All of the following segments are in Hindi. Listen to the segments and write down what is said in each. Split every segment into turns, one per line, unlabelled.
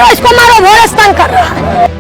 इसको मारो, भोरस्तान कर रहा है।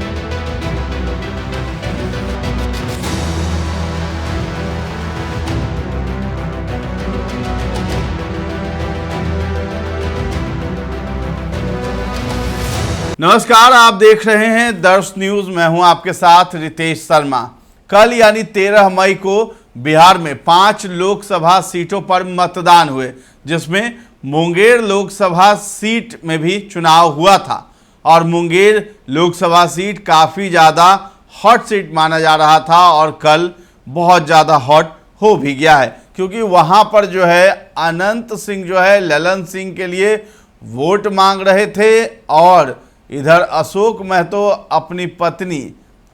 नमस्कार, आप देख रहे हैं दर्श न्यूज। मैं हूं आपके साथ रितेश शर्मा। कल यानी 13 मई को बिहार में 5 लोकसभा सीटों पर मतदान हुए, जिसमें मुंगेर लोकसभा सीट में भी चुनाव हुआ था। और मुंगेर लोकसभा सीट काफ़ी ज़्यादा हॉट सीट माना जा रहा था और कल बहुत ज़्यादा हॉट हो भी गया है, क्योंकि वहाँ पर जो है अनंत सिंह जो है ललन सिंह के लिए वोट मांग रहे थे और इधर अशोक महतो अपनी पत्नी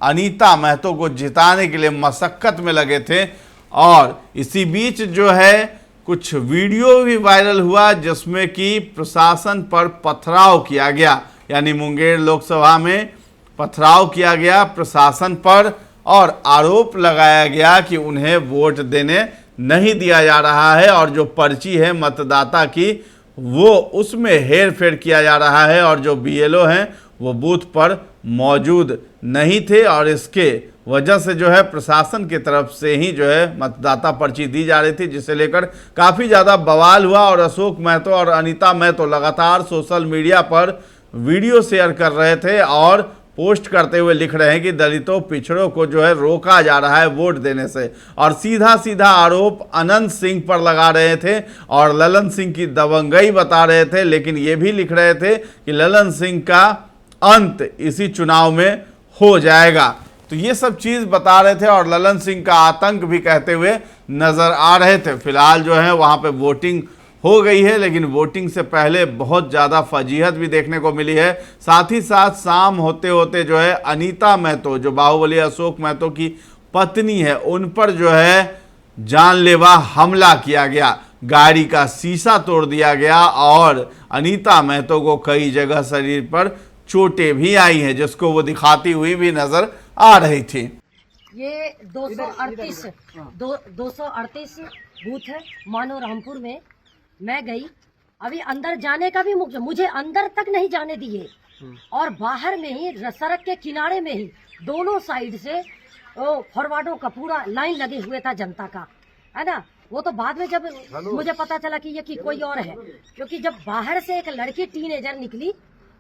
अनीता महतो को जिताने के लिए मशक्कत में लगे थे। और इसी बीच जो है कुछ वीडियो भी वायरल हुआ जिसमें कि प्रशासन पर पथराव किया गया, यानी मुंगेर लोकसभा में पथराव किया गया प्रशासन पर और आरोप लगाया गया कि उन्हें वोट देने नहीं दिया जा रहा है और जो पर्ची है मतदाता की वो उसमें हेर फेर किया जा रहा है और जो बीएलओ हैं वो बूथ पर मौजूद नहीं थे और इसके वजह से जो है प्रशासन की तरफ से ही जो है मतदाता पर्ची दी जा रही थी, जिसे लेकर काफ़ी ज़्यादा बवाल हुआ। और अशोक महतो और अनीता महतो लगातार सोशल मीडिया पर वीडियो शेयर कर रहे थे और पोस्ट करते हुए लिख रहे हैं कि दलितों पिछड़ों को जो है रोका जा रहा है वोट देने से, और सीधा सीधा आरोप अनंत सिंह पर लगा रहे थे और ललन सिंह की दबंगई बता रहे थे। लेकिन ये भी लिख रहे थे कि ललन सिंह का अंत इसी चुनाव में हो जाएगा। तो ये सब चीज़ बता रहे थे और ललन सिंह का आतंक भी कहते हुए नजर आ रहे थे। फिलहाल जो है वहाँ पे वोटिंग हो गई है, लेकिन वोटिंग से पहले बहुत ज़्यादा फजीहत भी देखने को मिली है। साथ ही साथ शाम होते होते जो है अनीता महतो, जो बाहुबली अशोक महतो की पत्नी है, उन पर जो है जानलेवा हमला किया गया, गाड़ी का शीशा तोड़ दिया गया और अनीता महतो को कई जगह शरीर पर चोटें भी आई हैं, जिसको वो दिखाती हुई भी नजर आ रही थी।
ये 238 बूथ है मानो रामपुर में। मैं गई, अभी अंदर जाने का भी मुझे अंदर तक नहीं जाने दिए और बाहर में ही सड़क के किनारे में ही दोनों साइड से फॉरवर्डों का पूरा लाइन लगे हुए था जनता का, है ना। वो तो बाद में जब मुझे पता चला कि ये कोई और है, क्योंकि जब बाहर से एक लड़की टीनेजर निकली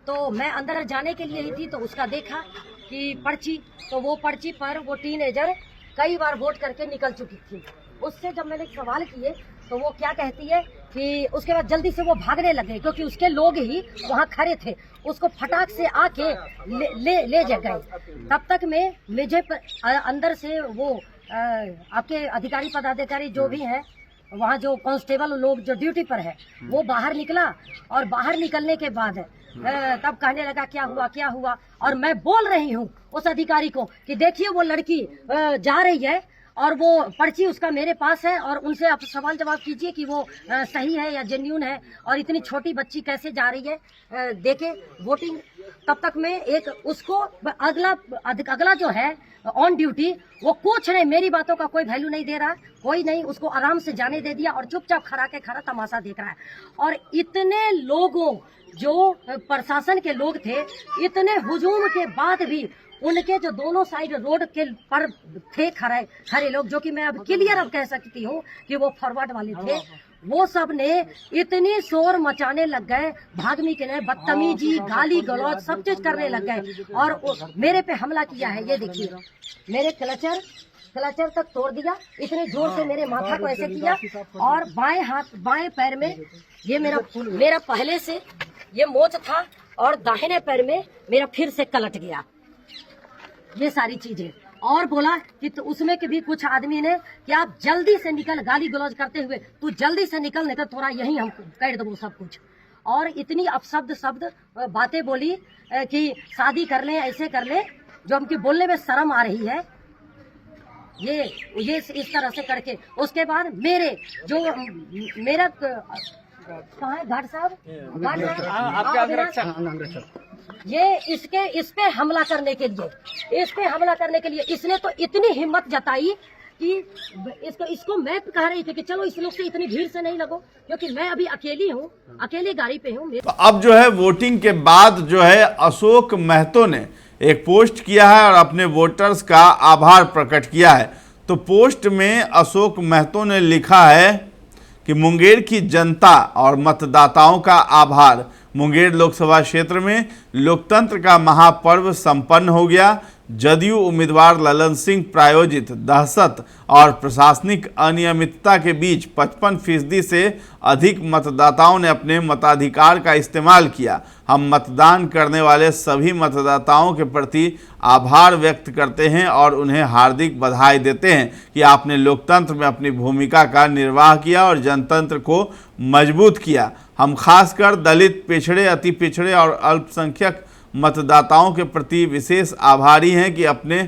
तो मैं अंदर जाने के लिए ही थी, तो उसका देखा कि पर्ची, तो वो पर्ची पर वो टीनेजर कई बार वोट करके निकल चुकी थी। उससे जब मैंने सवाल किए तो वो क्या कहती है कि उसके बाद जल्दी से वो भागने लगे, क्योंकि उसके लोग ही वहाँ खड़े थे, उसको फटाक से आके ले गए। तब तक में मुझे अंदर से वो आपके अधिकारी पदाधिकारी जो भी हैं वहाँ, जो कांस्टेबल लोग जो ड्यूटी पर है, वो बाहर निकला और बाहर निकलने के बाद तब कहने लगा क्या हुआ। और मैं बोल रही हूँ उस अधिकारी को कि देखिए वो लड़की जा रही है और वो पर्ची उसका मेरे पास है और उनसे आप सवाल जवाब कीजिए कि वो सही है या जेन्युइन है, और इतनी छोटी बच्ची कैसे जा रही है, देखे वोटिंग। तब तक में एक उसको अगला जो है ऑन ड्यूटी, वो कुछ नहीं, मेरी बातों का कोई वैल्यू नहीं दे रहा, कोई नहीं, उसको आराम से जाने दे दिया और चुपचाप खड़ा तमाशा देख रहा है। और इतने लोगों, जो प्रशासन के लोग थे, इतने हुजूम के बाद भी उनके जो दोनों साइड रोड के पर थे खड़े लोग, जो कि मैं अब क्लियर अब कह सकती हूँ कि वो फॉरवर्ड वाले थे, वो सब ने इतनी शोर मचाने लग गए, भागने के लिए बदतमीजी, गाली गलौज सब चीज करने लग गए और मेरे पे हमला किया है। ये देखिए, मेरे क्लचर तक तोड़ दिया, इतने जोर से मेरे माथा को ऐसे किया और बाएं पैर में ये मेरा पहले से ये मोच था और दाहिने पैर में मेरा फिर से कलट गया, ये सारी चीजें। और बोला कि तो उसमें के भी कुछ आदमी ने कि आप जल्दी से निकल, गाली गलौज करते हुए, तू जल्दी से निकल नहीं तो थोड़ा यही हम कर दो सब कुछ। और इतनी अपशब्द बातें बोली कि शादी कर ले, ऐसे कर ले, जो हमकी बोलने में शर्म आ रही है। ये इस तरह से करके उसके बाद मेरा कहाँ है घाट साहब, आपके अंगरक्षक, ये इस पे हमला करने के लिए इसने तो इतनी हिम्मत जताई कि इसको मैं कह रही थी कि चलो इस लोग से इतनी भीड़ से नहीं लगो, क्योंकि मैं अभी अकेली हूँ, अकेली गाड़ी पे हूँ।
तो अब जो है वोटिंग के बाद जो है अशोक महतो ने एक पोस्ट किया है और अपने वोटर्स का आभार प्रकट किया है। तो पोस्ट में अशोक महतो ने लिखा है कि मुंगेर की जनता और मतदाताओं का आभार। मुंगेर लोकसभा क्षेत्र में लोकतंत्र का महापर्व संपन्न हो गया। जदयू उम्मीदवार ललन सिंह प्रायोजित दहशत और प्रशासनिक अनियमितता के बीच 55% से अधिक मतदाताओं ने अपने मताधिकार का इस्तेमाल किया। हम मतदान करने वाले सभी मतदाताओं के प्रति आभार व्यक्त करते हैं और उन्हें हार्दिक बधाई देते हैं कि आपने लोकतंत्र में अपनी भूमिका का निर्वाह किया और जनतंत्र को मजबूत किया। हम खासकर दलित, पिछड़े, अति पिछड़े और अल्पसंख्यक मतदाताओं के प्रति विशेष आभारी हैं कि अपने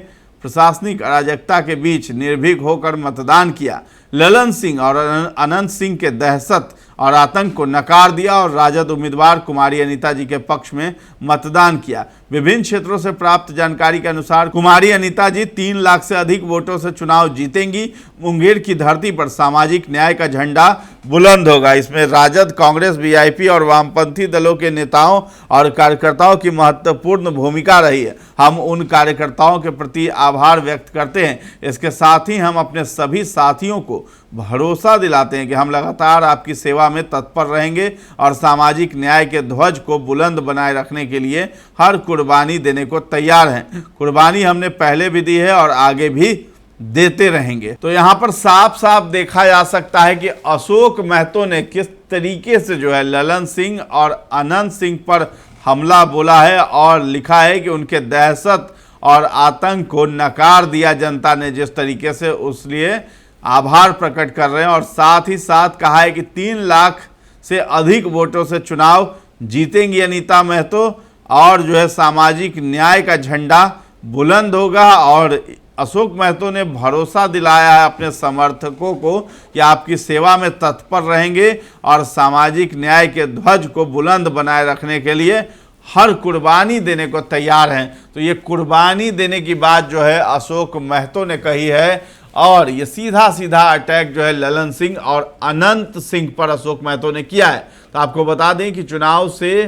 प्रशासनिक अराजकता के बीच निर्भीक होकर मतदान किया। ललन सिंह और अनंत सिंह के दहशत और आतंक को नकार दिया और राजद उम्मीदवार कुमारी अनीता जी के पक्ष में मतदान किया। विभिन्न क्षेत्रों से प्राप्त जानकारी के अनुसार कुमारी अनीता जी 3 लाख से अधिक वोटों से चुनाव जीतेंगी। मुंगेर की धरती पर सामाजिक न्याय का झंडा बुलंद होगा। इसमें राजद, कांग्रेस, वीआईपी और वामपंथी दलों के नेताओं और कार्यकर्ताओं की महत्वपूर्ण भूमिका रही है। हम उन कार्यकर्ताओं के प्रति आभार व्यक्त करते हैं। इसके साथ ही हम अपने सभी साथियों को भरोसा दिलाते हैं कि हम लगातार आपकी सेवा में तत्पर रहेंगे और सामाजिक न्याय के ध्वज को बुलंद बनाए रखने के लिए हर कुर्बानी देने को तैयार हैं। कुर्बानी हमने पहले भी दी है और आगे भी देते रहेंगे। तो यहाँ पर साफ साफ देखा जा सकता है कि अशोक महतो ने किस तरीके से जो है ललन सिंह और अनंत सिंह पर हमला बोला है और लिखा है कि उनके दहशत और आतंक को नकार दिया जनता ने जिस तरीके से, उसलिए आभार प्रकट कर रहे हैं। और साथ ही साथ कहा है कि 3 लाख से अधिक वोटों से चुनाव जीतेंगी अनीता महतो और जो है सामाजिक न्याय का झंडा बुलंद होगा। और अशोक महतो ने भरोसा दिलाया है अपने समर्थकों को कि आपकी सेवा में तत्पर रहेंगे और सामाजिक न्याय के ध्वज को बुलंद बनाए रखने के लिए हर कुर्बानी देने को तैयार हैं। तो ये कुर्बानी देने की बात जो है अशोक महतो ने कही है और ये सीधा सीधा अटैक जो है ललन सिंह और अनंत सिंह पर अशोक महतो ने किया है। तो आपको बता दें कि चुनाव से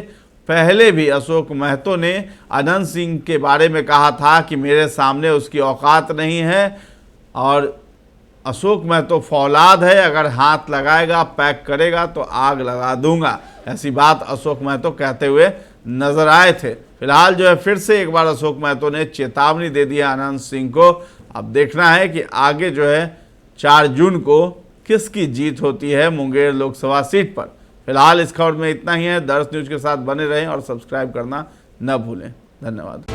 पहले भी अशोक महतो ने अनंत सिंह के बारे में कहा था कि मेरे सामने उसकी औकात नहीं है और अशोक महतो फौलाद है, अगर हाथ लगाएगा, पैक करेगा तो आग लगा दूंगा। ऐसी बात अशोक महतो कहते हुए नजर आए थे। फिलहाल जो है फिर से एक बार अशोक महतो ने चेतावनी दे दिया अनंत सिंह को। अब देखना है कि आगे जो है 4 जून को किसकी जीत होती है मुंगेर लोकसभा सीट पर। फिलहाल इस खबर में इतना ही है। दर्श न्यूज के साथ बने रहें और सब्सक्राइब करना न भूलें। धन्यवाद।